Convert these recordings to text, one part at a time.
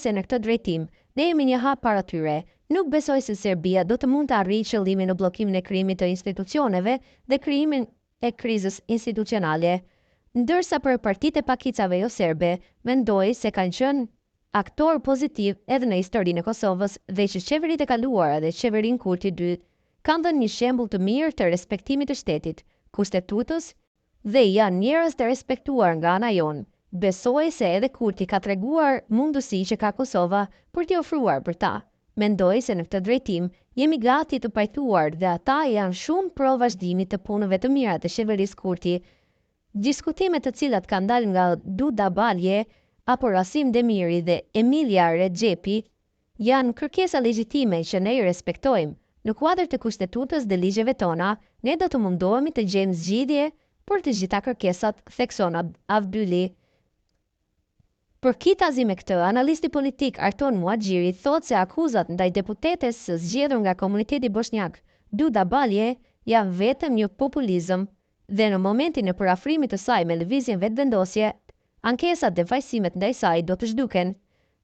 se në këtë drejtim, ne jemi një hap para tyre. Nuk besoj se Serbia do të mund të arrijë qëllimin në bllokimin e krijimit të institucioneve dhe krijimin e krizës institucionale. Ndërsa për partitë e pakicave jo serbe, mendoj se kanë qenë aktor pozitiv edhe në historinë e Kosovës dhe që qeveritë e kaluara dhe qeverinë Kurti II kanë dhënë një shembull të mirë të respektimit të shtetit, kushtetutës dhe janë njerëz të respektuar nga ana jonë. Besoj se edhe Kurti ka treguar mundësi që ka Kosova për t'i ofruar për ta. Mendoj se në këtë drejtim jemi gati të pajtuar dhe ata janë shumë pro vazhdimit të punëve të mira të qeverisë Kurti. Diskutimet të cilat kanë dalë nga Duda Balje apo Rasim Demiri dhe Emilia Rexhepi janë kërkesa legjitime që ne i respektojmë. Në kuadër të kushtetutës dhe ligjeve tona, ne do të mundohemi të gjejmë zgjidhje për të gjitha kërkesat, thekson Avdyli. Përkitazi me këtë, analisti politik Arton Muaxhiri thot se akuzat ndaj deputetes së zgjedhur nga komuniteti bosnjak, Duda Balje, janë vetëm një populizëm dhe në momentin e parafrimit të saj me lëvizjen vetëvendosje, ankesat dhe vajsimet ndaj saj do të zhduken.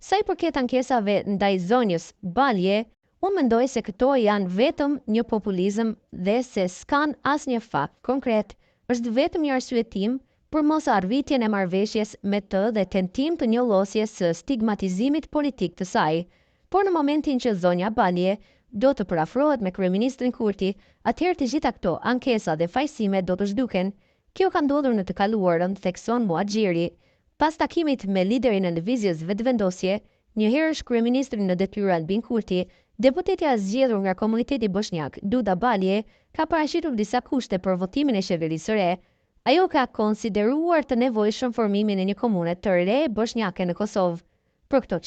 Sa i përket ankesave ndaj zonjës Balje, unë mendoj se këto janë vetëm një populizëm dhe se s'kan asnjë fakt konkret, është vetëm një arsyetim për mos arritjen e marrëveshjes me të dhe tentim të njollosjes së stigmatizimit politik të saj. Por në momentin që zonja Balje do të parafrohet me kryeministrin Kurti, atëherë të gjitha këto ankesa dhe fajsime do të zhduken. Kjo ka ndodhur në të kaluarën, thekson Muaxhiri. Pas takimit me liderin e lëvizjes vetëvendosje, njëherësh kryeministrin në detyrë Albin Kurti, deputetja zgjedhur nga komuniteti bosnjak, Duda Balje, ka paraqitur disa kushte për votimin e qeverisë së re. Ajo ka konsideruar të nevojshëm formimin e një komune të re bosnjake në Kosovë. Për këto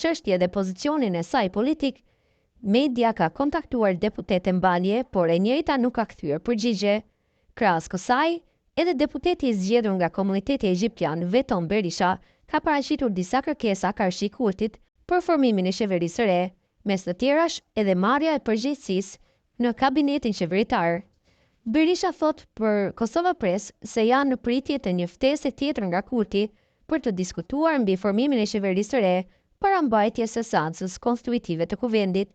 çështje dhe pozicionin e saj politik, media ka kontaktuar deputeten Balje, por e njëjta nuk ka kthyer përgjigje. Krahas kësaj, edhe deputeti i zgjedhur nga komuniteti egjiptian Veton Berisha ka paraqitur disa kërkesa karshi Kurtit për formimin e qeverisë së re, mes të tjerash edhe marrja e përgjegjësisë në kabinetin qeveritar. Berisha thot për Kosova Press se janë në pritje të një ftesë tjetër nga Kurti për të diskutuar mbi formimin e qeverisë së re para mbajtjes së seancës konstitutive të kuvendit.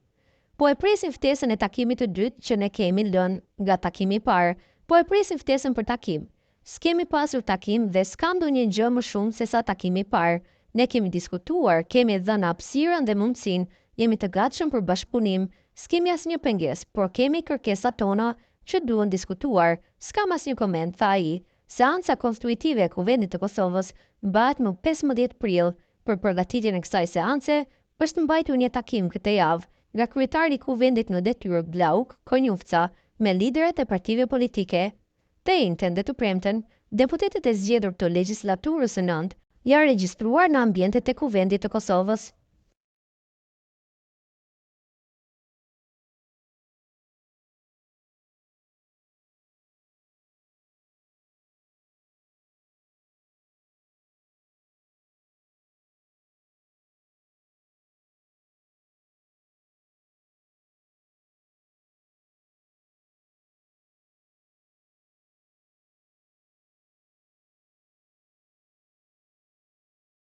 Po e presim ftesën e takimit të dytë që ne kemi lënë nga takimi i parë, po e presim ftesën për takim. S'kemi pasur takim dhe s'ka ndonjë gjë më shumë se sa takimi i parë. Ne kemi diskutuar, kemi dhënë hapësirën dhe mundësinë, jemi të gatshëm për bashkëpunim, s'kemi asnjë pengesë, por kemi kërkesat tona që duhen diskutuar. S'kam asnjë koment, tha ai. Seanca konstitutive e Kuvendit të Kosovës mbahet më 15 prill. Për përgatitjen e kësaj seance është mbajtur një takim këtë javë nga kryetari i Kuvendit në detyrë Glauk Konjufca me liderët e partive politike. Të njëjtën dhe të premten, deputetët e zgjedhur të legjislaturës së nëntë janë regjistruar në ambientet e Kuvendit të Kosovës.